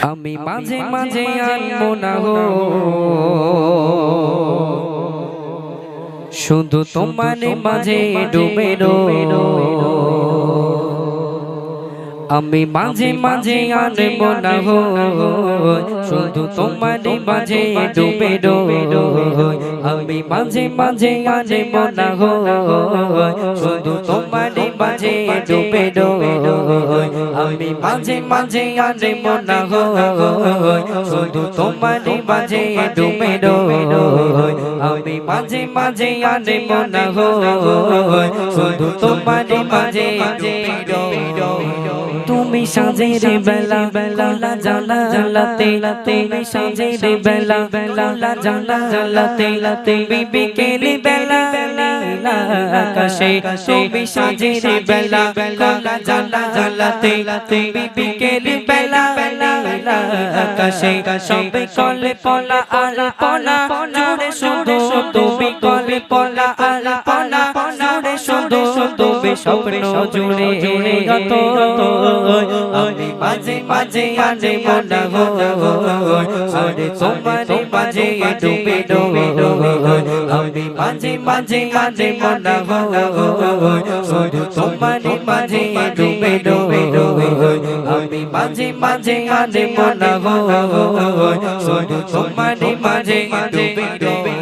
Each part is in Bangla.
আমি মাঝে মাঝে আনবো না গো শুধু তোমার মাঝে ডুবে রো আমি মাঝে মাঝে আনবো না গো শুধু তোমার মাঝে ডুবে রো আমি মাঝে মাঝে আনবো না গো শুধু তোমার মাঝে ডুবে রো আমি মাঝে মাঝে আনবো না গো শুধু তোমার মাঝে ডুবে রো আমি মাঝে মাঝে আনবো না গো শুধু তোমার মাঝে ডুবে রো তুমি সাজের বেলা বেলা জানা জালাতে তুমি সাজের বেলা বেলা জানা জালাতে বিকেল বেলা আকাশে তুমি সাজের বেলা বেলা জানা জালাতে বিকেল বেলা আকাশে সব কলে পলা আলপনা জুড়ে শুধু তুমি কলে পলা আলপনা জুড়ে শুধু তুমি স্বপ্ন জুড়ে যত আমি মাঝে মাঝে আনে মনা গো আরে তোমার মাঝে ডুবে ডুবে আমি মাঝে মাঝে আনে মনা গো শুধু তোমার মাঝে ডুবে ডুবে আমি মাঝে মাঝে আনে মনা গো শুধু তোমার মাঝে ডুবে ডুবে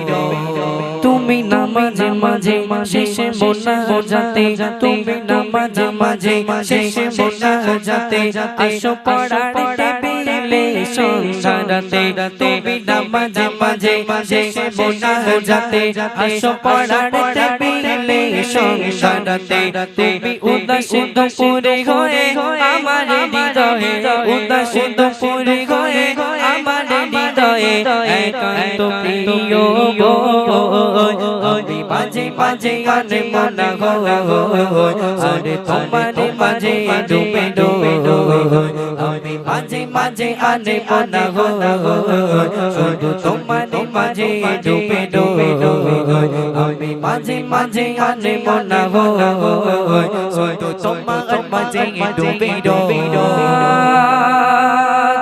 তুমি নামাজে মাঝে শেষে মোনা যাতে তুমি নামাজে মাঝে শেষে মোনা যাতে আসো পড়ার টেবিলে সন্ধ্যারাতে তুমি নামাজে মাঝে শেষে মোনা যাতে আসো পড়ার টেবিলে সন্ধ্যারাতে তুমি উদাস দুপুরে হয়ে আমার হৃদয়ে উদাস দুপুরে হয়ে আমার হৃদয়ে একান্ত প্রিয় গো আমি মাঝে মাঝে আনে মনা গো আরে তোমার মাঝে ডুবে ডুবে আমি মাঝে মাঝে আনে মনা গো শুধু তোমার মাঝে ডুবে ডুবে আমি মাঝে মাঝে আনে মনা গো শুধু তোমার মাঝে ডুবে ডুবে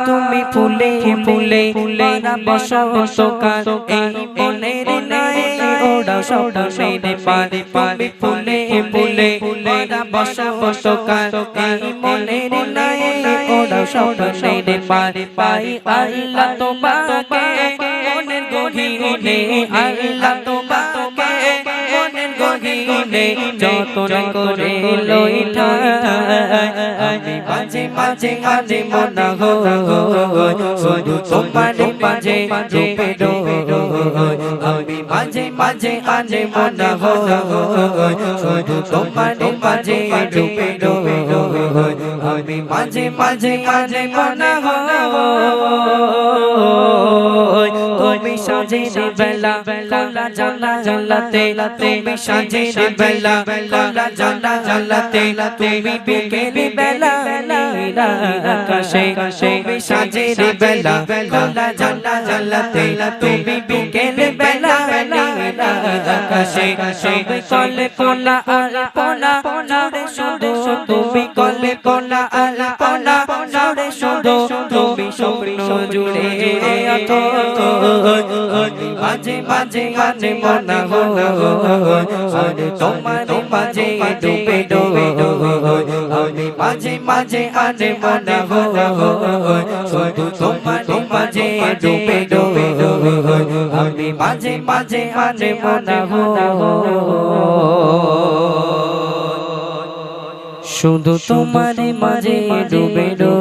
তুমি ফুলে ফুলে ফুলে বসন্তকাল এই মনের নাই ওরা স্বপ্নে পারে পারে ফুলে ফুলে ফুলে বসন্তকাল এই মনের নাই ওরা স্বপ্নে পারে পাই আল্লাহ তোমাকে মনের গভীরে আল্লাহ তোমাকে মনের গভীরে যতন করে লইঠা আমি মাঝে মাঝে আনে মনা গো শুধু তোমার মাঝে ডুবে ডুবে আমি মাঝে মাঝে আনে মনা গো শুধু তোমার মাঝে ডুবে ডুবে আমি মাঝে মাঝে আনে মনা গো তুমি সাজের বেলা বেলা জানা জালাতে তুমি সাজের বেলা বেলা জানা জালাতে তুমি বিকেল বেলা আকাশে তুমি সাজের বেলা বেলা জানা জালাতে তুমি বিকেল বেলা আকাশে সবে কলে পোনা আলপনা জুড়ে শুধু তুমি কলে পোনা আলপনা জুড়ে শুধু তুমি স্বপ্ন জুড়ে আছো মাঝে মাঝে আনে মনা গো আরে তোমার মাঝে ডুবে ডুবে আমি মাঝে মাঝে আনে মনা গো শুধু তোমার মাঝে ডুবে ডুবে আমি মাঝে মাঝে আনে মনা গো শুধু তোমার মাঝে ডুবে ডুবে